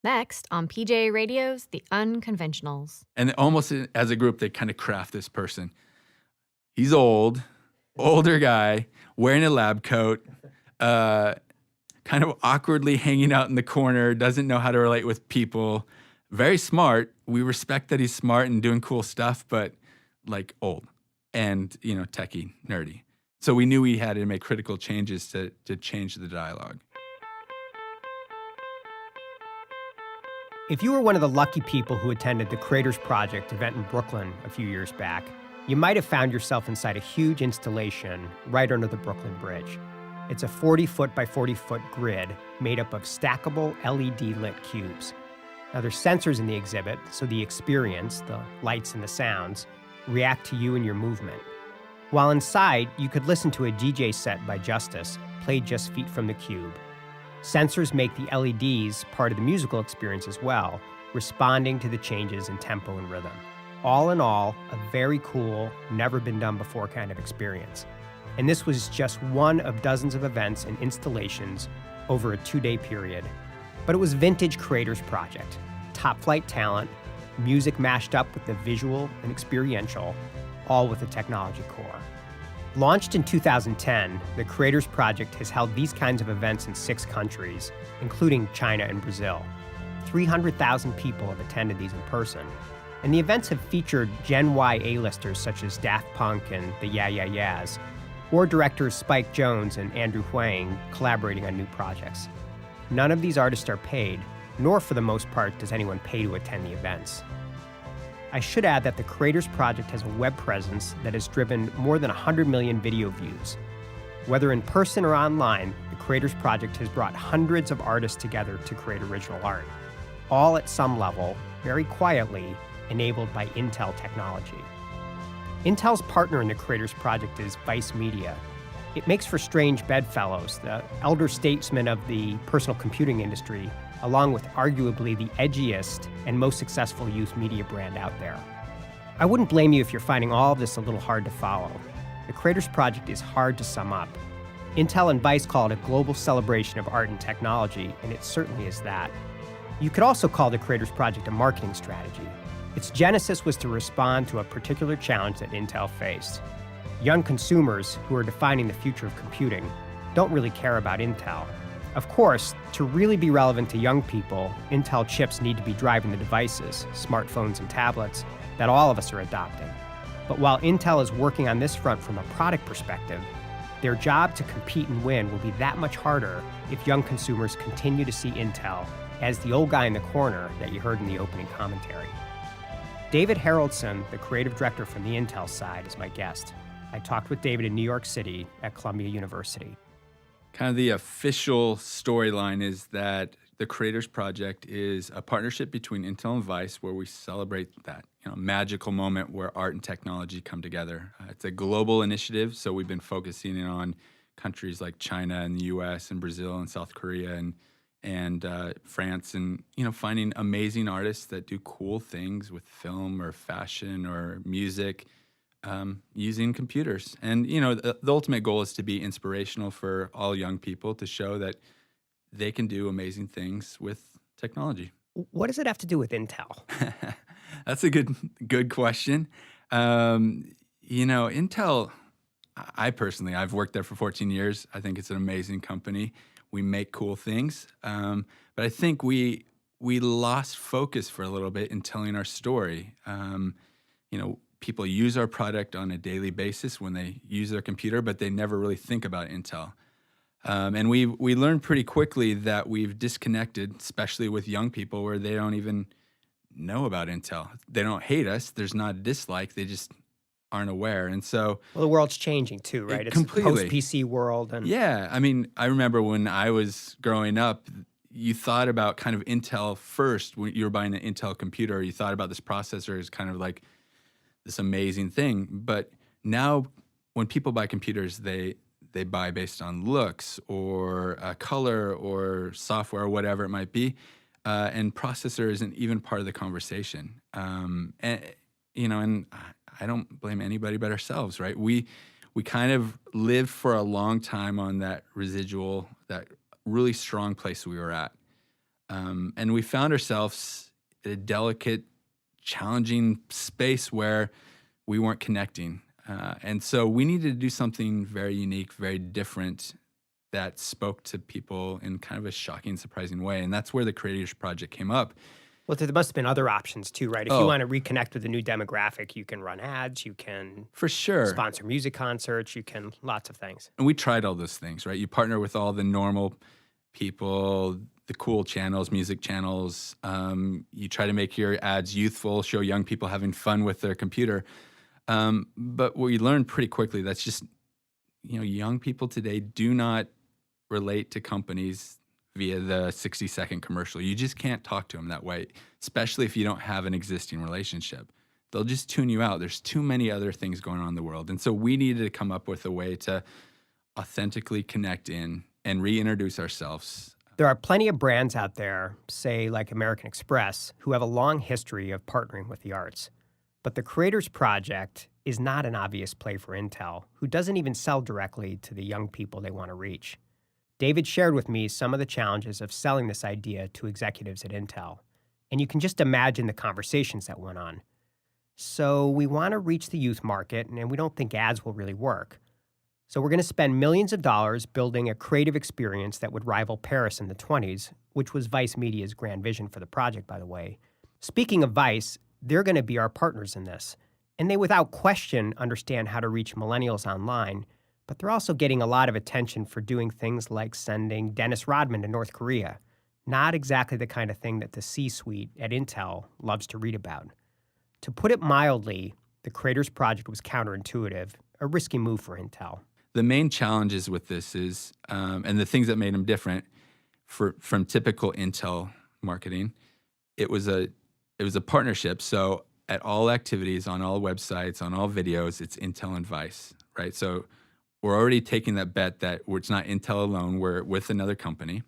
Next on PJ Radio's The Unconventionals. And almost as a group, they kind of craft this person. He's older guy, wearing a lab coat, kind of awkwardly hanging out in the corner, doesn't know how to relate with people. Very smart. We respect that he's smart and doing cool stuff, but like old and, techie, nerdy. So we knew we had to make critical changes to change the dialogue. If you were one of the lucky people who attended the Creators Project event in Brooklyn a few years back, you might have found yourself inside a huge installation right under the Brooklyn Bridge. It's a 40-foot by 40-foot grid made up of stackable LED-lit cubes. Now, there's sensors in the exhibit, so the experience, the lights and the sounds, react to you and your movement. While inside, you could listen to a DJ set by Justice, played just feet from the cube. Sensors make the LEDs part of the musical experience as well, responding to the changes in tempo and rhythm. All in all, a very cool, never-been-done-before kind of experience. And this was just one of dozens of events and installations over a 2-day period. But it was vintage Creators Project. Top-flight talent, music mashed up with the visual and experiential, all with a technology core. Launched in 2010, the Creators Project has held these kinds of events in 6 countries, including China and Brazil. 300,000 people have attended these in person. And the events have featured Gen Y A-listers such as Daft Punk and the Yeah Yeah Yeahs, or directors Spike Jonze and Andrew Huang collaborating on new projects. None of these artists are paid, nor for the most part does anyone pay to attend the events. I should add that the Creators Project has a web presence that has driven more than 100 million video views. Whether in person or online, the Creators Project has brought hundreds of artists together to create original art, all at some level, very quietly, enabled by Intel technology. Intel's partner in the Creators Project is Vice Media. It makes for strange bedfellows, the elder statesmen of the personal computing industry, along with arguably the edgiest and most successful youth media brand out there. I wouldn't blame you if you're finding all of this a little hard to follow. The Creators Project is hard to sum up. Intel and Vice call it a global celebration of art and technology, and it certainly is that. You could also call the Creators Project a marketing strategy. Its genesis was to respond to a particular challenge that Intel faced. Young consumers, who are defining the future of computing, don't really care about Intel. Of course, to really be relevant to young people, Intel chips need to be driving the devices, smartphones and tablets, that all of us are adopting. But while Intel is working on this front from a product perspective, their job to compete and win will be that much harder if young consumers continue to see Intel as the old guy in the corner that you heard in the opening commentary. David Haroldsen, the creative director from the Intel side, is my guest. I talked with David in New York City at Columbia University. Kind of the official storyline is that the Creators Project is a partnership between Intel and Vice where we celebrate that magical moment where art and technology come together. It's a global initiative, so we've been focusing in on countries like China and the U.S. and Brazil and South Korea and France, and finding amazing artists that do cool things with film or fashion or music. Using computers. And, the ultimate goal is to be inspirational for all young people to show that they can do amazing things with technology. What does it have to do with Intel? That's a good question. Intel, I've worked there for 14 years. I think it's an amazing company. We make cool things. But I think we lost focus for a little bit in telling our story. People use our product on a daily basis when they use their computer, but they never really think about Intel. And we learned pretty quickly that we've disconnected, especially with young people, where they don't even know about Intel. They don't hate us. There's not a dislike. They just aren't aware. And so... Well, the world's changing too, right? It's completely. A post-PC world. And yeah. I remember when I was growing up, you thought about kind of Intel first. When you were buying an Intel computer, you thought about this processor as kind of like this amazing thing. But now when people buy computers, they buy based on looks or color or software or whatever it might be. And processor isn't even part of the conversation. And I don't blame anybody but ourselves, right? We kind of lived for a long time on that residual, that really strong place we were at. And we found ourselves in a delicate, challenging space where we weren't connecting. And so we needed to do something very unique, very different that spoke to people in kind of a shocking, surprising way. And that's where the Creators Project came up. Well, there must have been other options too, right? If you Oh, want to reconnect with a new demographic, you can run ads, you can for sure. sponsor music concerts, you can lots of things. And we tried all those things, right? You partner with all the normal people, the cool channels, music channels. You try to make your ads youthful, show young people having fun with their computer. But we learned pretty quickly that's just, young people today do not relate to companies via the 60-second commercial. You just can't talk to them that way, especially if you don't have an existing relationship. They'll just tune you out. There's too many other things going on in the world. And so we needed to come up with a way to authentically connect in and reintroduce ourselves. There are plenty of brands out there, say like American Express, who have a long history of partnering with the arts. But the Creators Project is not an obvious play for Intel, who doesn't even sell directly to the young people they want to reach. David shared with me some of the challenges of selling this idea to executives at Intel, and you can just imagine the conversations that went on. So we want to reach the youth market, and we don't think ads will really work. So we're going to spend millions of dollars building a creative experience that would rival Paris in the 20s, which was Vice Media's grand vision for the project, by the way. Speaking of Vice, they're going to be our partners in this, and they without question understand how to reach millennials online, but they're also getting a lot of attention for doing things like sending Dennis Rodman to North Korea. Not exactly the kind of thing that the C-suite at Intel loves to read about. To put it mildly, the Creators Project was counterintuitive, a risky move for Intel. The main challenges with this is, and the things that made them different from typical Intel marketing, it was a partnership. So at all activities, on all websites, on all videos, it's Intel and Vice, right? So we're already taking that bet that it's not Intel alone, we're with another company.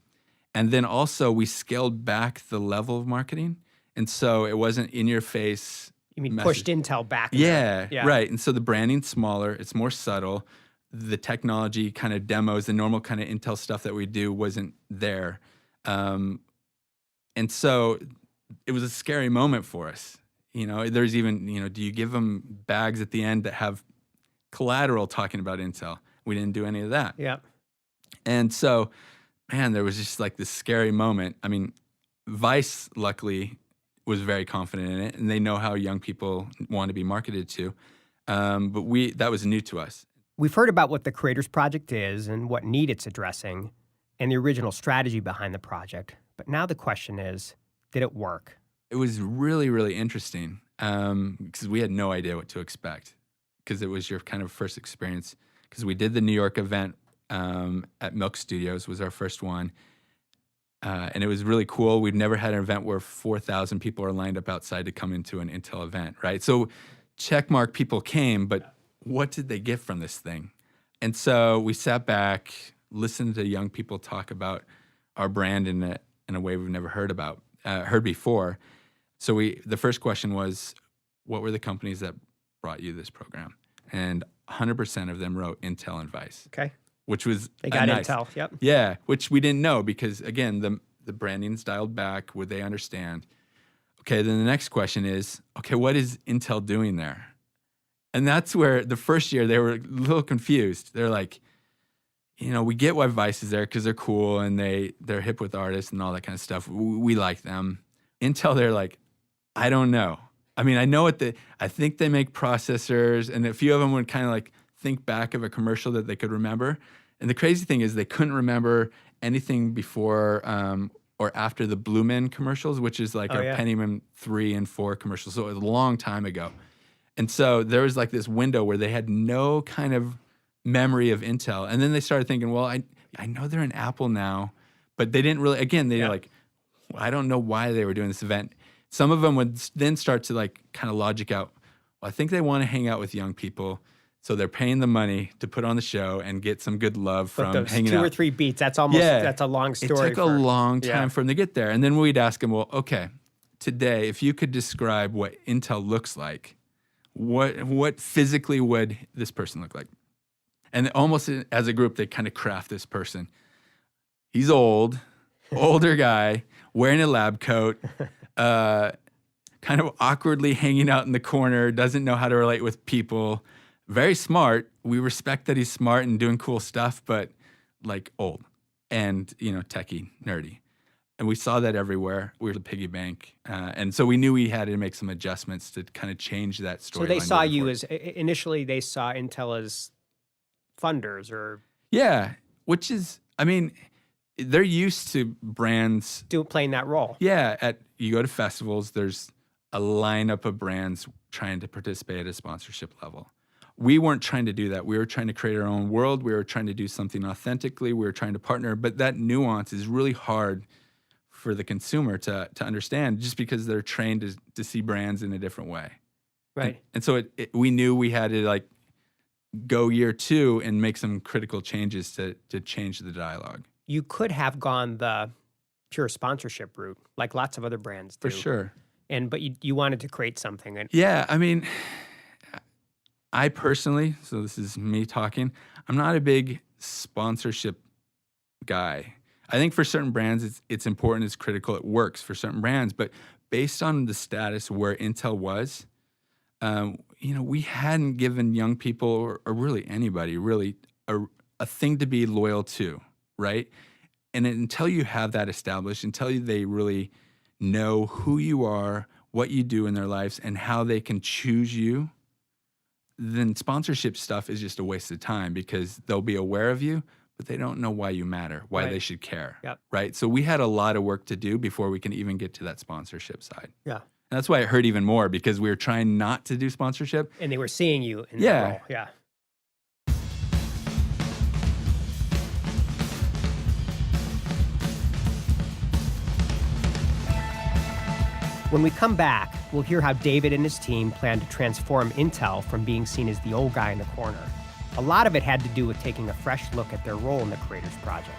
And then also we scaled back the level of marketing. And so it wasn't in your face. You mean message. pushed Intel back? Yeah, right. And so the branding's smaller, it's more subtle. The technology kind of demos, the normal kind of Intel stuff that we do wasn't there. And so it was a scary moment for us. There's even, do you give them bags at the end that have collateral talking about Intel? We didn't do any of that. Yeah. And so, man, there was just like this scary moment. I mean, Vice, luckily, was very confident in it, and they know how young people want to be marketed to. But that was new to us. We've heard about what the Creators Project is and what need it's addressing, and the original strategy behind the project. But now the question is, did it work? It was really, really interesting because we had no idea what to expect because it was your kind of first experience. Because we did the New York event at Milk Studios, was our first one. And it was really cool. We've never had an event where 4,000 people are lined up outside to come into an Intel event, right? So checkmark people came, but what did they get from this thing? And so we sat back, listened to young people talk about our brand in a way we've never heard before. So the first question was, what were the companies that brought you this program? And 100% of them wrote Intel and Vice. Okay. Which was they got nice. Intel, yep. Yeah, which we didn't know because, again, the branding's dialed back. Would they understand? Okay, then the next question is, okay, what is Intel doing there? And that's where the first year they were a little confused. They're like, we get why Vice is there because they're cool and they're hip with artists and all that kind of stuff. We like them. Intel, they're like, I don't know. I mean, I know I think they make processors, and a few of them would kind of like think back of a commercial that they could remember. And the crazy thing is they couldn't remember anything before or after the Blue Men commercials, which is like our Pentium 3 and 4 commercials. So it was a long time ago. And so there was like this window where they had no kind of memory of Intel. And then they started thinking, well, I know they're in Apple now, but they didn't really, again, they're like, I don't know why they were doing this event. Some of them would then start to like kind of logic out, well, I think they want to hang out with young people. So they're paying the money to put on the show and get some good love from hanging out. 2 or 3 beats, that's a long story. It took a long time for them to get there. And then we'd ask them, well, okay, today, if you could describe what Intel looks like, what physically would this person look like? And almost as a group, they kind of craft this person. He's old. older guy wearing a lab coat, kind of awkwardly hanging out in the corner, doesn't know how to relate with people. Very smart. We respect that he's smart and doing cool stuff, but like old and, techie, nerdy. And we saw that everywhere. We were the piggy bank. And so we knew we had to make some adjustments to kind of change that story. So they saw you as, initially they saw Intel as funders or... Yeah, which is, they're used to brands... playing that role. Yeah, you go to festivals, there's a lineup of brands trying to participate at a sponsorship level. We weren't trying to do that. We were trying to create our own world. We were trying to do something authentically. We were trying to partner. But that nuance is really hard for the consumer to understand just because they're trained to see brands in a different way. Right. And so we knew we had to go year 2 and make some critical changes to change the dialogue. You could have gone the pure sponsorship route, like lots of other brands do. For sure. But you wanted to create something. Yeah, I personally, so this is me talking, I'm not a big sponsorship guy. I think for certain brands, it's important, it's critical, it works for certain brands. But based on the status where Intel was, we hadn't given young people or really anybody really a thing to be loyal to, right? And until you have that established, until they really know who you are, what you do in their lives, and how they can choose you, then sponsorship stuff is just a waste of time because they'll be aware of you, but they don't know why you matter, why they should care, right? So we had a lot of work to do before we can even get to that sponsorship side. Yeah. And that's why it hurt even more because we were trying not to do sponsorship. And they were seeing you in that role. Yeah. When we come back, we'll hear how David and his team plan to transform Intel from being seen as the old guy in the corner. A lot of it had to do with taking a fresh look at their role in the Creators Project.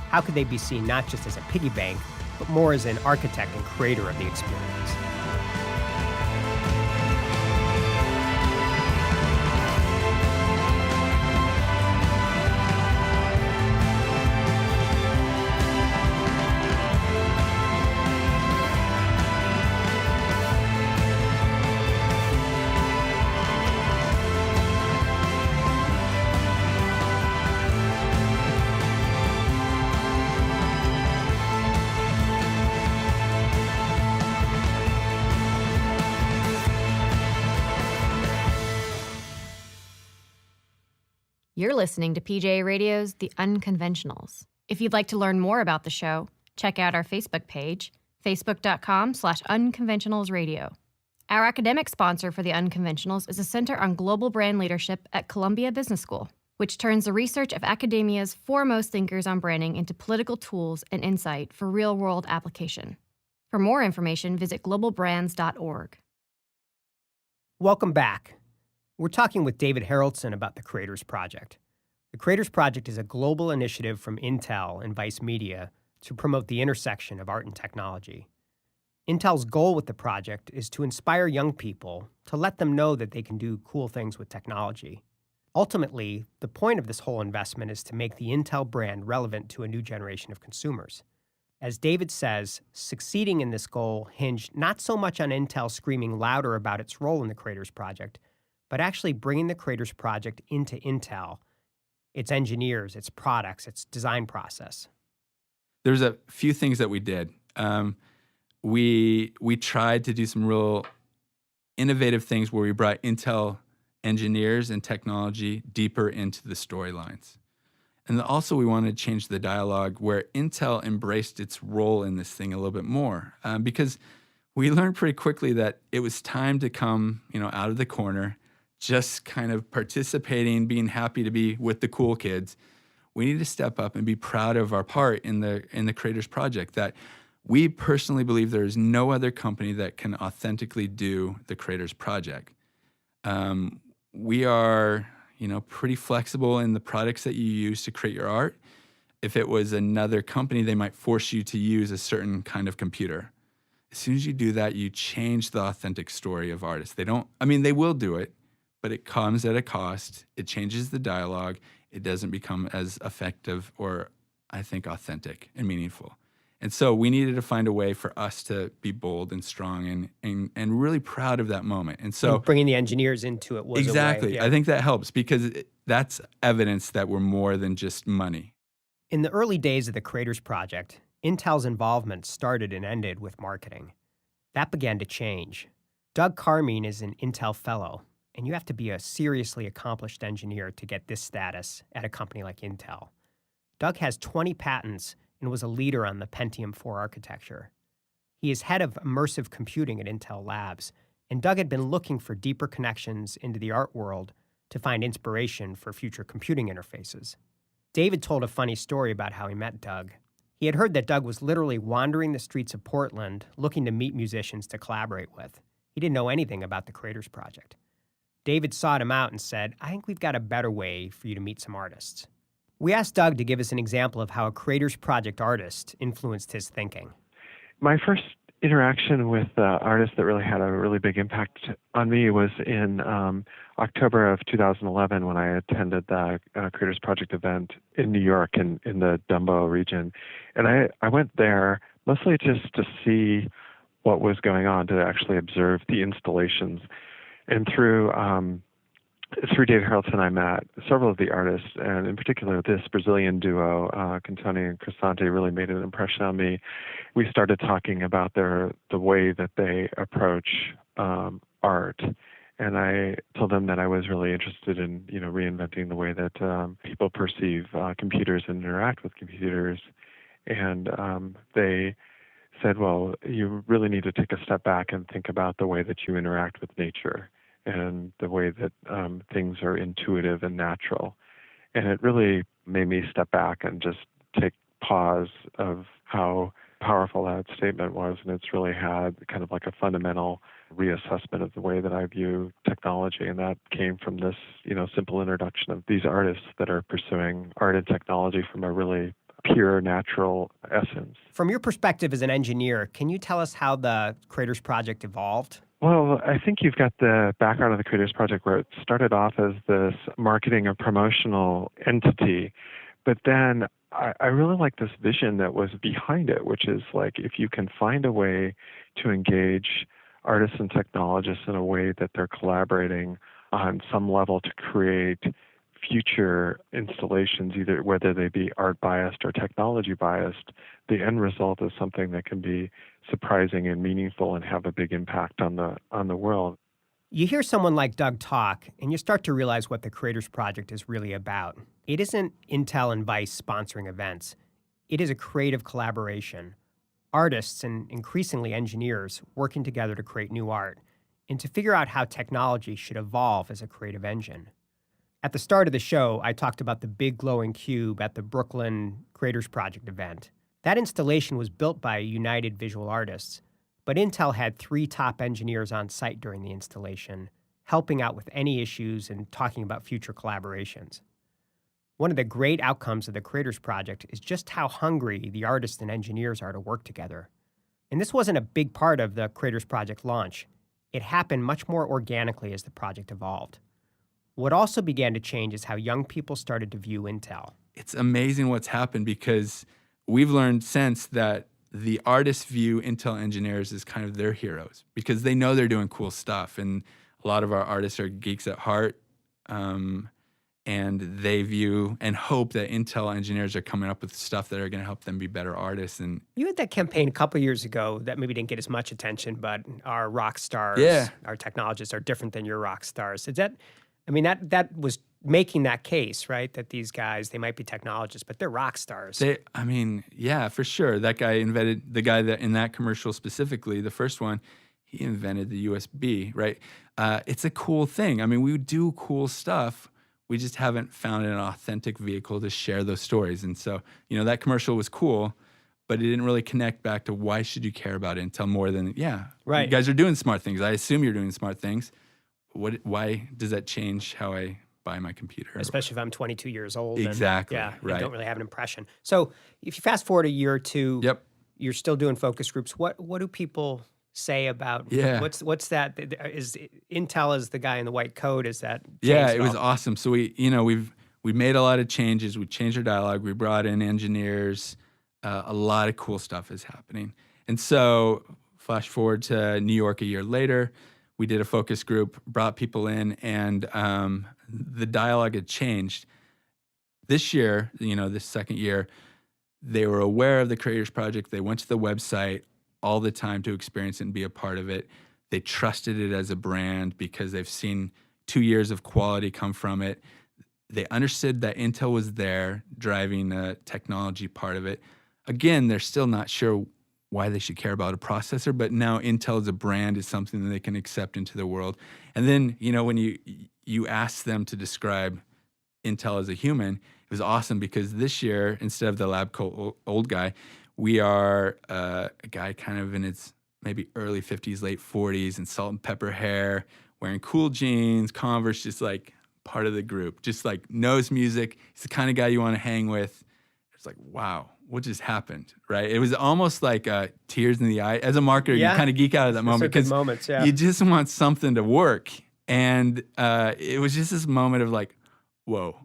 How could they be seen not just as a piggy bank, but more as an architect and creator of the experience? You're listening to PJ Radio's The Unconventionals. If you'd like to learn more about the show, check out our Facebook page, facebook.com/unconventionalsradio. Our academic sponsor for The Unconventionals is a Center on Global Brand Leadership at Columbia Business School, which turns the research of academia's foremost thinkers on branding into political tools and insight for real-world application. For more information, visit globalbrands.org. Welcome back. We're talking with David Haroldsen about the Creators Project. The Creators Project is a global initiative from Intel and Vice Media to promote the intersection of art and technology. Intel's goal with the project is to inspire young people to let them know that they can do cool things with technology. Ultimately, the point of this whole investment is to make the Intel brand relevant to a new generation of consumers. As David says, succeeding in this goal hinged not so much on Intel screaming louder about its role in the Creators Project, but actually bringing the Creators Project into Intel, its engineers, its products, its design process. There's a few things that we did. We tried to do some real innovative things where we brought Intel engineers and technology deeper into the storylines. And also we wanted to change the dialogue where Intel embraced its role in this thing a little bit more because we learned pretty quickly that it was time to come, out of the corner, just kind of participating, being happy to be with the cool kids. We need to step up and be proud of our part in the Creators Project. That we personally believe there is no other company that can authentically do the Creators Project. We are, pretty flexible in the products that you use to create your art. If it was another company, they might force you to use a certain kind of computer. As soon as you do that, you change the authentic story of artists. They will do it, but it comes at a cost. It changes the dialogue. It doesn't become as effective or, I think, authentic and meaningful. And so we needed to find a way for us to be bold and strong and really proud of that moment. And so And bringing the engineers into it was exactly, a way. Yeah. I think that helps because that's evidence that we're more than just money. In the early days of the Creators Project, Intel's involvement started and ended with marketing. That began to change. Doug Carmine is an Intel fellow, and you have to be a seriously accomplished engineer to get this status at a company like Intel. Doug has 20 patents and was a leader on the Pentium 4 architecture. He is head of immersive computing at Intel Labs, and Doug had been looking for deeper connections into the art world to find inspiration for future computing interfaces. David told a funny story about how he met Doug. He had heard that Doug was literally wandering the streets of Portland looking to meet musicians to collaborate with. He didn't know anything about the Creators Project. David sought him out and said, "I think we've got a better way for you to meet some artists." We asked Doug to give us an example of how a Creators Project artist influenced his thinking. My first interaction with artists that really had a really big impact on me was in October of 2011 when I attended the Creators Project event in New York in the Dumbo region. And I went there mostly just to see what was going on, to actually observe the installations. And through David Haroldsen, I met several of the artists, and in particular, this Brazilian duo, Cantoni and Cristante, really made an impression on me. We started talking about the way that they approach art, and I told them that I was really interested in reinventing the way that people perceive computers and interact with computers. And they said, "Well, you really need to take a step back and think about the way that you interact with nature and the way that things are intuitive and natural." And it really made me step back and just take pause of how powerful that statement was. And it's really had kind of like a fundamental reassessment of the way that I view technology. And that came from this, simple introduction of these artists that are pursuing art and technology from a really pure, natural essence. From your perspective as an engineer, can you tell us how the Creators Project evolved? Well, I think you've got the background of the Creators Project where it started off as this marketing or promotional entity, but then I really like this vision that was behind it, which is like if you can find a way to engage artists and technologists in a way that they're collaborating on some level to create future installations, either whether they be art biased or technology biased, the end result is something that can be surprising and meaningful and have a big impact on the world. You hear someone like Doug talk, and you start to realize what the Creators Project is really about. It isn't Intel and Vice sponsoring events. It is a creative collaboration. Artists and increasingly engineers working together to create new art and to figure out how technology should evolve as a creative engine. At the start of the show, I talked about the big glowing cube at the Brooklyn Creators Project event. That installation was built by United Visual Artists, but Intel had 3 top engineers on site during the installation, helping out with any issues and talking about future collaborations. One of the great outcomes of the Creators Project is just how hungry the artists and engineers are to work together. And this wasn't a big part of the Creators Project launch. It happened much more organically as the project evolved. What also began to change is how young people started to view Intel. It's amazing what's happened because we've learned since that the artists view Intel engineers as kind of their heroes because they know they're doing cool stuff. And a lot of our artists are geeks at heart. And they view and hope that Intel engineers are coming up with stuff that are going to help them be better artists. And you had that campaign a couple of years ago that maybe didn't get as much attention, but our rock stars, our technologists are different than your rock stars. Is that, that was making that case, right? That these guys, they might be technologists, but they're rock stars. Yeah, for sure. That guy invented, the guy that in that commercial specifically, the first one, he invented the USB, right? It's a cool thing. We do cool stuff. We just haven't found an authentic vehicle to share those stories. And so, that commercial was cool, but it didn't really connect back to why should you care about Intel more than, right. You guys are doing smart things. I assume you're doing smart things. Why does that change how I buy my computer? Especially if I'm 22 years old. Exactly. And, right. I don't really have an impression. So if you fast forward a year or two, yep. You're still doing focus groups. What do people say about what's that? Is Intel as the guy in the white coat? Is that it was awesome. So we made a lot of changes. We changed our dialogue. We brought in engineers. A lot of cool stuff is happening. And so, flash forward to New York a year later, we did a focus group, brought people in, and the dialogue had changed. This year, this second year, they were aware of the Creators Project. They went to the website all the time to experience it and be a part of it. They trusted it as a brand because they've seen 2 years of quality come from it. They understood that Intel was there driving the technology part of it. Again, they're still not sure why they should care about a processor, but now Intel as a brand is something that they can accept into the world. And then, when you ask them to describe Intel as a human, it was awesome because this year, instead of the lab coat old guy, we are a guy kind of in his maybe early 50s, late 40s, and salt and pepper hair, wearing cool jeans, Converse, just like part of the group, just like knows music. He's the kind of guy you want to hang with. It's like, wow, what just happened, right? It was almost like tears in the eye. As a marketer, you kind of geek out at that moment because you just want something to work. And it was just this moment of like, whoa,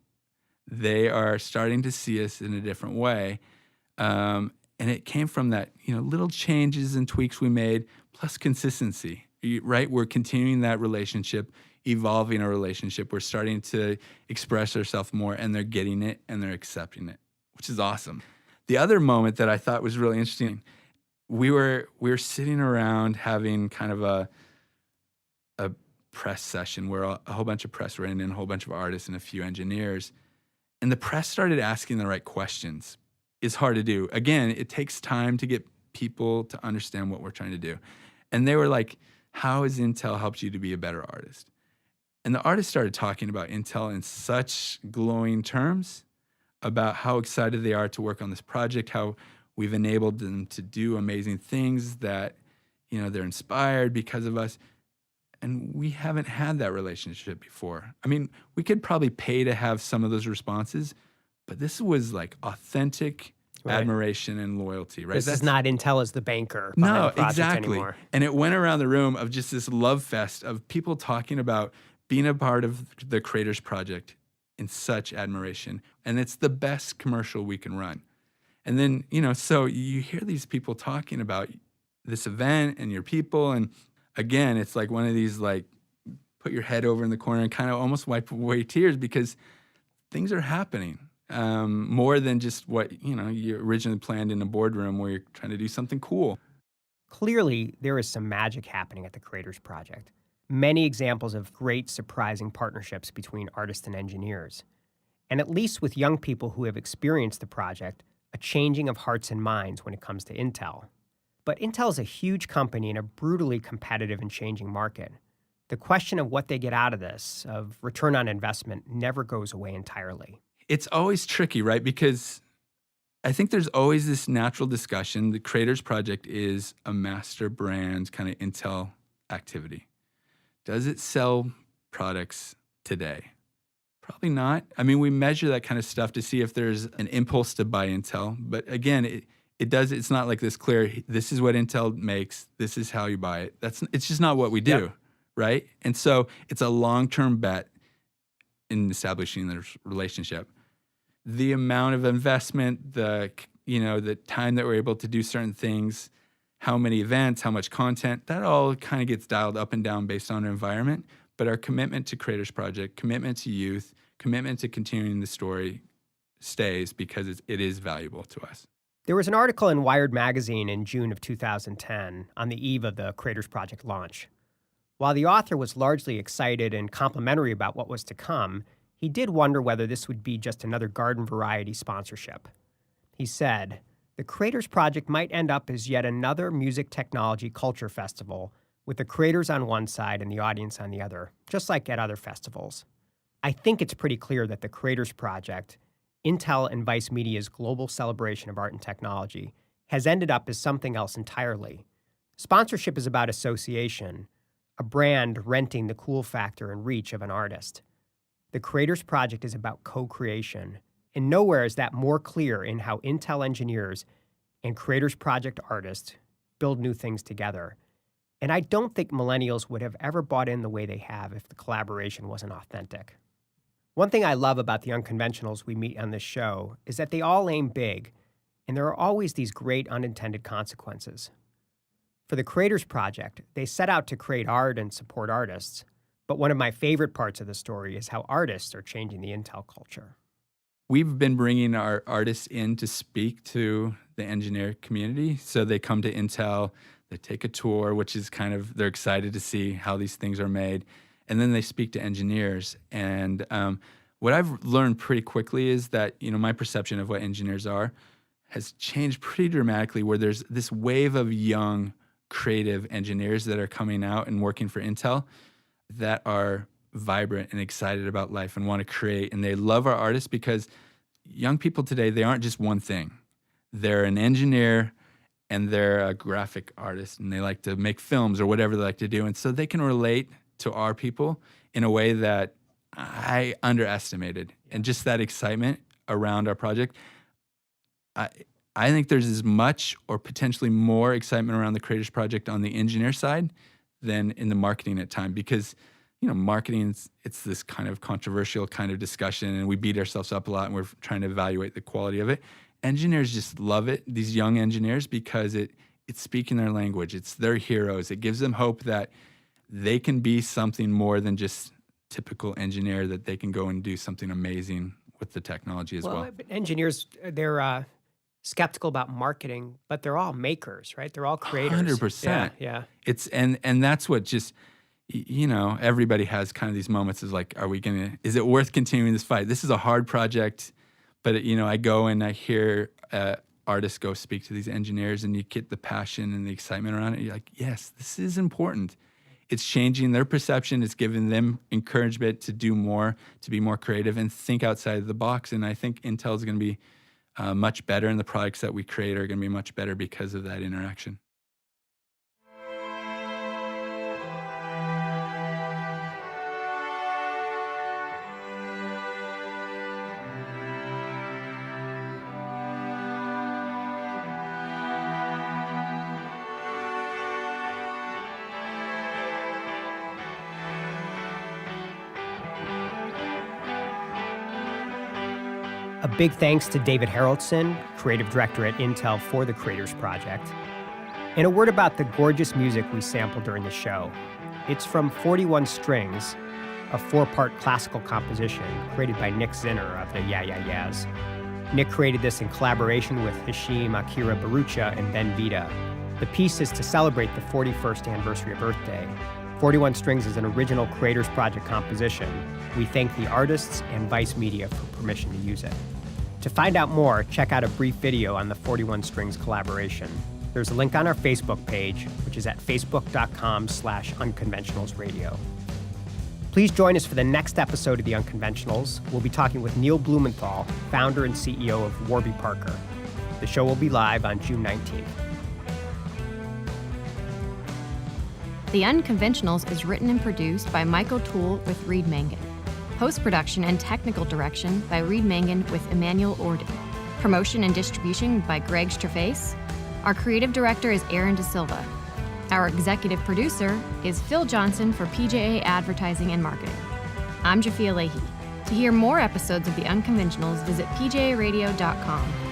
they are starting to see us in a different way. And it came from that, little changes and tweaks we made, plus consistency, right? We're continuing that relationship, evolving a relationship. We're starting to express ourselves more, and they're getting it and they're accepting it, which is awesome. The other moment that I thought was really interesting, we were sitting around having kind of a press session where a whole bunch of press were in and a whole bunch of artists and a few engineers, and the press started asking the right questions. It's hard to do. Again, it takes time to get people to understand what we're trying to do. And they were like, how has Intel helped you to be a better artist? And the artists started talking about Intel in such glowing terms about how excited they are to work on this project, how we've enabled them to do amazing things, that, they're inspired because of us. And we haven't had that relationship before. I mean, we could probably pay to have some of those responses, but this was like authentic admiration and loyalty, right? This is not Intel as the banker behind the project anymore. And it went around the room of just this love fest of people talking about being a part of the Creators Project in such admiration. And it's the best commercial we can run. And then, so you hear these people talking about this event and your people. And again, it's like one of these, like, put your head over in the corner and kind of almost wipe away tears because things are happening. More than just what, you originally planned in a boardroom where you're trying to do something cool. Clearly, there is some magic happening at the Creators Project. Many examples of great, surprising partnerships between artists and engineers. And at least with young people who have experienced the project, a changing of hearts and minds when it comes to Intel. But Intel is a huge company in a brutally competitive and changing market. The question of what they get out of this, of return on investment, never goes away entirely. It's always tricky, right? Because I think there's always this natural discussion. The Creators Project is a master brand kind of Intel activity. Does it sell products today? Probably not. I mean, we measure that kind of stuff to see if there's an impulse to buy Intel. But again, it's not like this clear, this is what Intel makes, this is how you buy it. It's just not what we do, right? And so it's a long-term bet in establishing this relationship. The amount of investment, the time that we're able to do certain things, how many events, how much content, that all kind of gets dialed up and down based on our environment. But our commitment to Creators Project, commitment to youth, commitment to continuing the story stays because it is valuable to us. There was an article in Wired magazine in June of 2010 on the eve of the Creators Project launch. While the author was largely excited and complimentary about what was to come, he did wonder whether this would be just another garden variety sponsorship. He said, "The Creators Project might end up as yet another music technology culture festival with the creators on one side and the audience on the other, just like at other festivals. I think it's pretty clear that the Creators Project, Intel and Vice Media's global celebration of art and technology, has ended up as something else entirely. Sponsorship is about association, a brand renting the cool factor and reach of an artist. The Creators Project is about co-creation, and nowhere is that more clear in how Intel engineers and Creators Project artists build new things together. And I don't think millennials would have ever bought in the way they have if the collaboration wasn't authentic." One thing I love about the Unconventionals we meet on this show is that they all aim big, And there are always these great unintended consequences. For the Creators Project, they set out to create art and support artists. But one of my favorite parts of the story is how artists are changing the Intel culture. We've been bringing our artists in to speak to the engineer community. So they come to Intel, they take a tour, which is they're excited to see how these things are made. And then they speak to engineers. And what I've learned pretty quickly is that, my perception of what engineers are has changed pretty dramatically, where there's this wave of young, creative engineers that are coming out and working for Intel that are vibrant and excited about life and want to create. And they love our artists because young people today, they aren't just one thing. They're an engineer and they're a graphic artist and they like to make films or whatever they like to do. And so they can relate to our people in a way that I underestimated. And just that excitement around our project, I think there's as much or potentially more excitement around the Creators Project on the engineer side than in the marketing at time, because marketing, it's this kind of controversial kind of discussion, and we beat ourselves up a lot, and we're trying to evaluate the quality of it. Engineers just love it, these young engineers, because it's speaking their language. It's their heroes. It gives them hope that they can be something more than just typical engineer, that they can go and do something amazing with the technology as well. But engineers, they're skeptical about marketing, but they're all makers, right? They're all creators. 100%. Yeah. It's and that's what just, everybody has kind of these moments of like, is it worth continuing this fight? This is a hard project, but I go and I hear artists go speak to these engineers, and you get the passion and the excitement around it. You're like, yes, this is important. It's changing their perception. It's giving them encouragement to do more, to be more creative and think outside of the box. And I think Intel is going to be much better, and the products that we create are going to be much better because of that interaction. A big thanks to David Haroldsen, creative director at Intel for the Creators Project. And a word about the gorgeous music we sampled during the show. It's from 41 Strings, a 4-part classical composition created by Nick Zinner of the Yeah Yeah Yeahs. Nick created this in collaboration with Hashim Akira Barucha and Ben Vita. The piece is to celebrate the 41st anniversary of Earth Day. 41 Strings is an original Creators Project composition. We thank the artists and Vice Media for permission to use it. To find out more, check out a brief video on the 41 Strings collaboration. There's a link on our Facebook page, which is at facebook.com/unconventionalsradio. Please join us for the next episode of The Unconventionals. We'll be talking with Neil Blumenthal, founder and CEO of Warby Parker. The show will be live on June 19th. The Unconventionals is written and produced by Michael Toole with Reed Mangan. Post-production and technical direction by Reed Mangan with Emmanuel Orden. Promotion and distribution by Greg Strafface. Our creative director is Aaron De Silva. Our executive producer is Phil Johnson for PJA Advertising and Marketing. I'm Jafia Leahy. To hear more episodes of The Unconventionals, visit pjaradio.com.